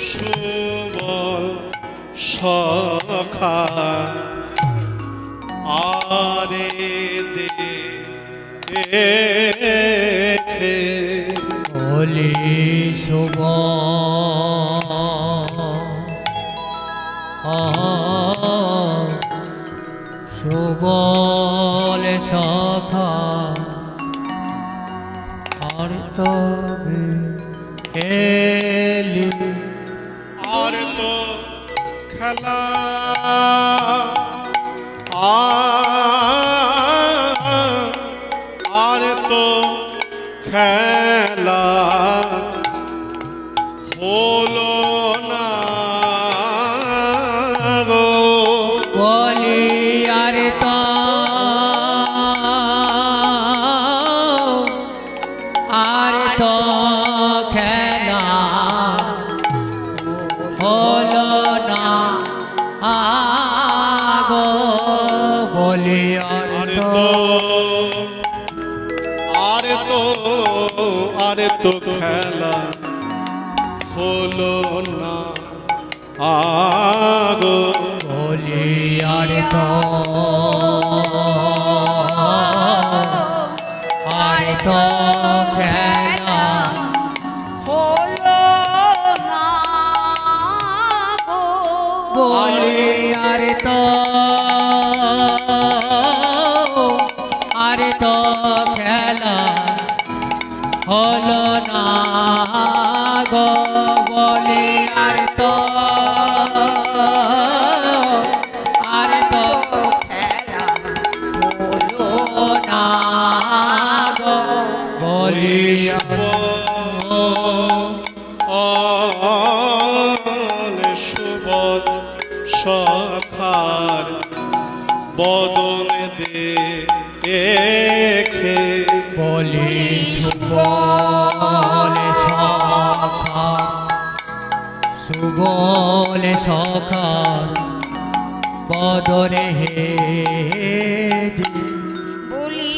সুবল সখা আরে দেখে বলি সুবল সখা আর তবে খেলি আর তো খেলা আর তো খেলা হলো না গো বলি আর তো খেলা হলো না আগো বলি আর তো খেলা হলো না আগো বলি আর তো খেলা হলো না গো বলি আর তো খেলা হলো না গো বলি আর তো খেলা হলো না গো বলি সুবল সখার বদন দেখে বলি সুবল সখা বদরে হে বলি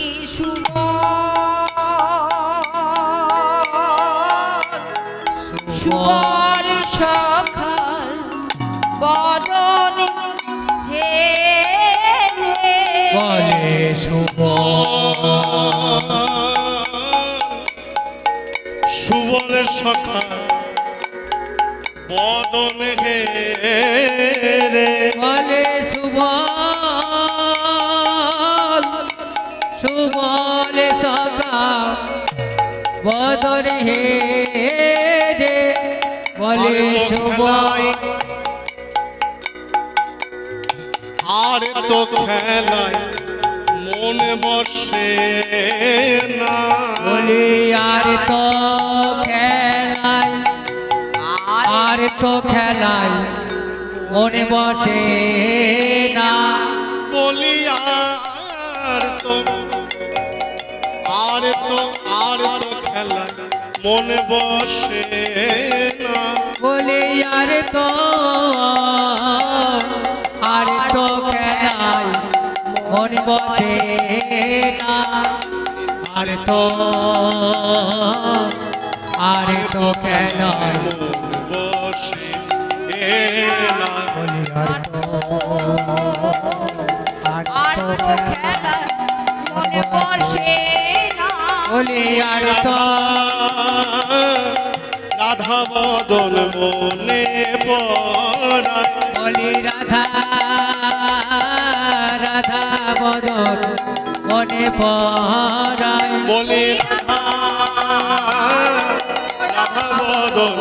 সুবল সখার বদন হে বলে সুবল সখা বদন হে রে বলে সুবল সখা বদরে হে রে বলে সুবল আর তো খেলায় মন বসে না বলি আর তো খেলায় মনে বসে না বলি আর তো খেলায় মন বসে না বলি আর তো খেলায় মনে বসে না আর তো খেলায় মন বসে না বলি আর তো খেলা মনে বসে না বলি আর তো রাধা বদন মনে পড়ায় বলি রাধা বদন মনে পড়ায় বলি রাধা বদন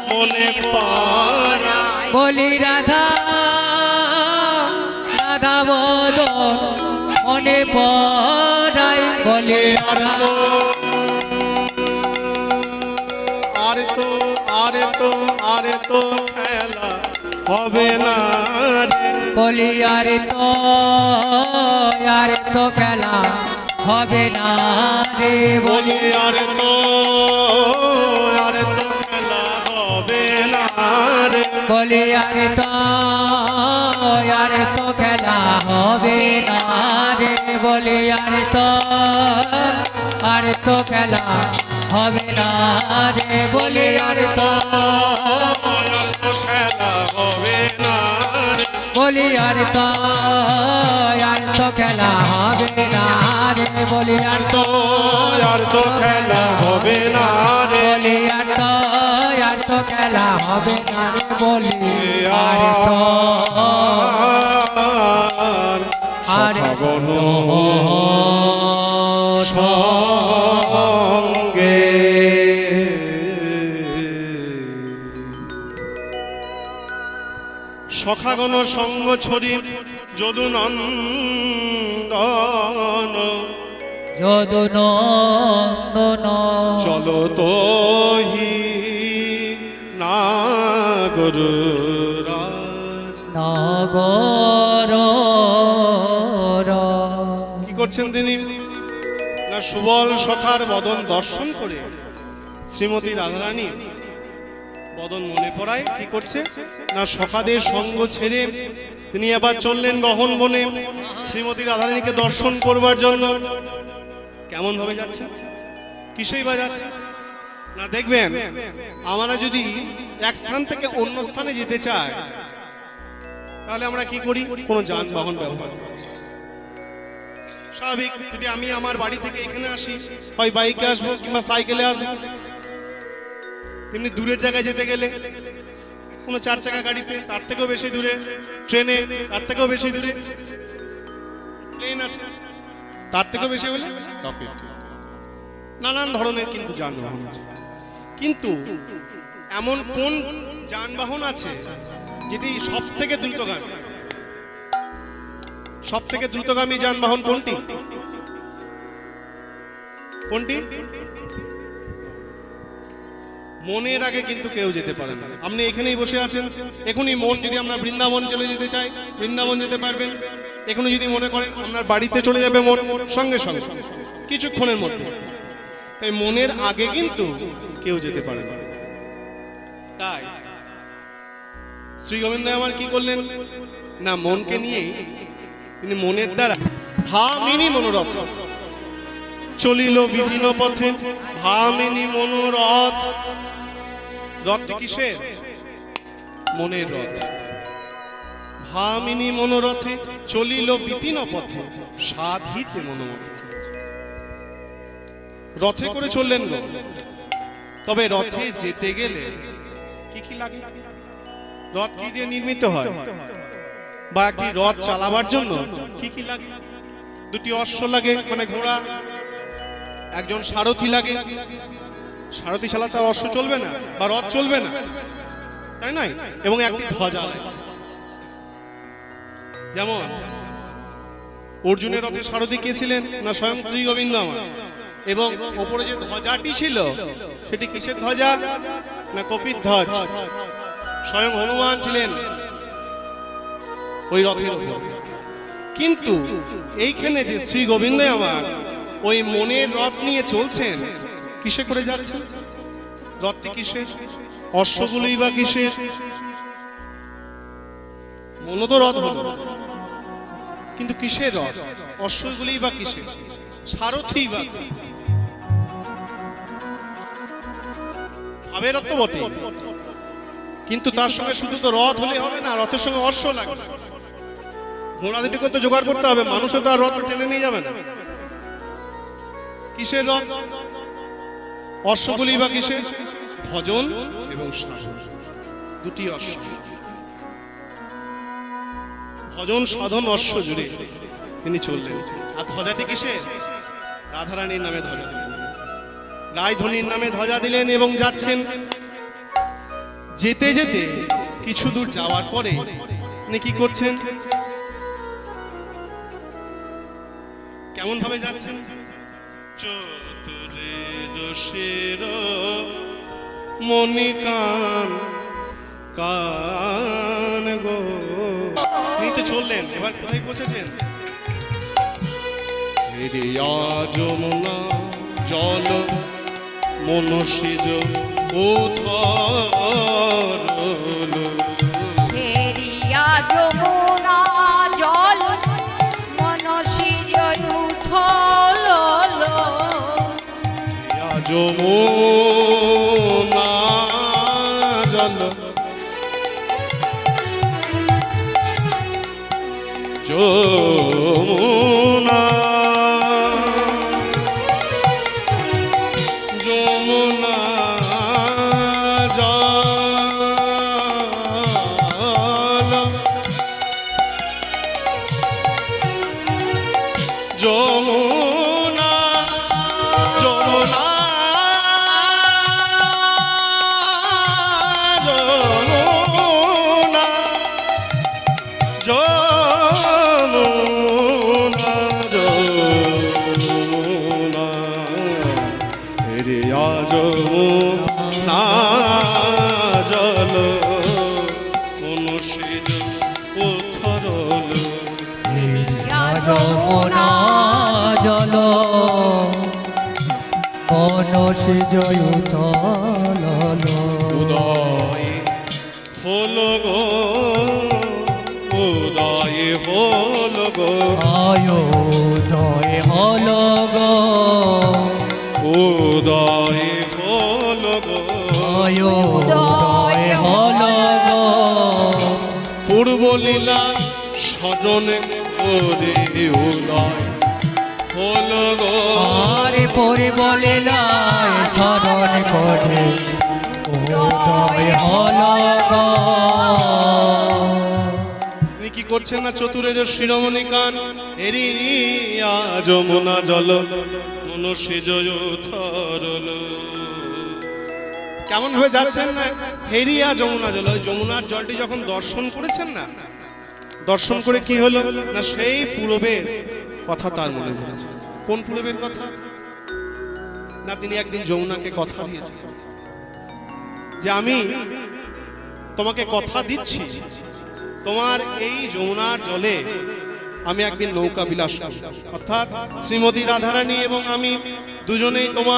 মনে পড়ায় বলি রাধা বদন মনে পড়ায় বলি রাধা আর তো খেলা হবে না রে বলি আর তো খেলা হবে না রে বলি আর তো খেলা হবে না রে বলি আর তো খেলা হবে না রে বলি আর তো খেলা হবে না রে বলি আর তো খেলা হবে না রে বলি আর তো খেলা হবে না রে বলি আর তো আর তো খেলা হবে না রে বলি আর তো খেলা হবে না রে বলি আর তো আর সখাগণ সঙ্গে সখাগণ সঙ্গ ছড়ি যদু নন্দন যদু নন্দন চলো তো হি নাগরাজ নগর কি করছেন তিনি না সুবল সখার বদন দর্শন করে শ্রীমতী রাধারানী বদন মনে পড়ায় কি করছে না সখাদের সঙ্গ ছেড়ে তিনি আবার চললেন গহন বনে শ্রীমতী রাধারানীকে দর্শন করবার জন্য। কেমন ভাবে যাচ্ছে, কিসেই বা যাচ্ছে না দেখবেন আমরা যদি এক স্থান থেকে অন্য স্থানে যেতে চাই তাহলে আমরা কি করি, কোনো যানবাহন ব্যবহার করি। স্বাভাবিক, যদি আমি আমার বাড়ি থেকে এখানে আসি হয় বাইকে আসবো কিংবা সাইকেলে আসবো, তেমনি দূরের জায়গায় যেতে গেলে কোনো 4 চাকা গাড়িতে, তার থেকেও বেশি দূরে ট্রেনে, তার থেকেও বেশি দূরে প্লেন আছে, তার থেকেও বেশি হলে রকেট, নানান ধরনের কিন্তু যানবাহন আছে। কিন্তু এমন কোন যানবাহন আছে যেটি সব থেকে দ্রুতগামী? সব থেকে দ্রুতগামী যানবাহন কোনটি? কোনটি? মনের আগে কিন্তু কেউ যেতে পারে না। আপনি এখানেই বসে আছেন, এখনই মন যদি আমরা বৃন্দাবন চলে যেতে চাই, বৃন্দাবন যেতে পারবেন। এখনো যদি মনে করেন আপনার বাড়িতে চলে যাবে মন, সঙ্গে সঙ্গে কিছুক্ষণের মধ্যে। তাই মনের আগে কিন্তু কেউ যেতে পারে না। তাই শ্রী গোবিন্দ আমার কি করলেন না, মনকে নিয়ে তিনি মনের দ্বারা ভামিনী মনোরথ চলিল বিভিন্ন পথে। ভামিনী মনোরথ, রথটি কিসের? মনের রথ। ভামিনী মনোরথে চলিল বিপিন পথে সাধিতে মনোমত। রথে করে চললেন গো, তবে রথে যেতে গেলে কি কি লাগে? রথ কি দিয়ে নির্মিত হয়, বা কি রথ চালাবার জন্য কি কি লাগে? 2টি অশ্ব লাগে, মানে ঘোড়া, একজন সারথি লাগে। সারথি ছাড়া তার অশ্ব চলবে না বা রথ চলবে না, তাই নয়? এবং একটি ধ্বজা লাগে। যেমন অর্জুনের রথের সারথি কে ছিলেন না, স্বয়ং শ্রী গোবিন্দ আমার। এবং ওপরে যে ধ্বজাটি ছিল সেটি কিসের ধ্বজা না, কপির ধ্বজ। স্বয়ং হনুমান ছিলেন ওই রথের উপর। কিন্তু এইখানে যে শ্রী গোবিন্দ আমার ওই মনের রথ নিয়ে চলছেন, কিসে করে যাচ্ছেন? রথটি কিসের? অশ্বগুলোই বা কিসের? মন তো রথ হলো, কিন্তু কিসের রথ? অশ্বগুলোই বা কিসের? সারথি বা ভাবের রথ তো বটে, কিন্তু তার সঙ্গে শুধু তো রথ হলে হবে না, রথের সঙ্গে অশ্ব লাগবে। ঘোড়া দুটিকে তো জোগাড় করতে হবে, মানুষও তো আর রথ টেনে নিয়ে যাবে না। কিসের রথ? অশ্বগুলি বা কিসের? ভজন এবং সাধন, 2টি অশ্ব। ভজন সাধন অশ্ব জুড়ে তিনি চললেন। আর ধ্বজাটি কিসের? রাধারানীর নামে ধ্বজা দিলেন, রায়ধনীর নামে ধ্বজা দিলেন এবং যাচ্ছেন। যেতে যেতে কিছু দূর যাওয়ার পরে তিনি কি করছেন, কেমন ভাবে যাচ্ছেন? চতুরে রসের মনিকান কান গো। তিনি তো চললেন, এবার কোথায় পৌঁছেছেন? যমুনা জল মনসিজ উথল। হেরিয়া যমুনা জল মনসিজ উথল। যমুনা জল যমুনা যমুনা জল যমুনা যমুনা যমুনা যমুনা যমুনা রিয়া যমুনা জল মনুষ্য উথরল যমুনা জল মনসী জয়ুতল উদয় হল গো উদয় হল গো আয়োদয় হল গো উদয় হল গো আয়োদয় হল গো পূর্ব লীলা স্মরণে করে উদয় হল গো আরে পরে বলে লাই স্মরণ করে উদয় হল গো আপনি কি করছেন না চতুরের শিরোমণি কান এরিয়া যমুনা জল মনুষ্য জয় থরল কেমন ভাবে যাচ্ছেন না হেরিয়া যমুনা জল ওই যমুনার জলটি যখন দর্শন করেছেন না দর্শন করে কি হলো না সেই পূর্বের কথা তার মনে পড়েছে কোন পূর্বের কথা না তিনি একদিন যমুনাকে কথা দিয়েছিলেন যে আমি তোমাকে কথা দিচ্ছি তোমার এই যমুনার জলে আমি একদিন নৌকা বিলাস করব অর্থাৎ শ্রীমতী রাধারানী এবং আমি দুজনেই তোমার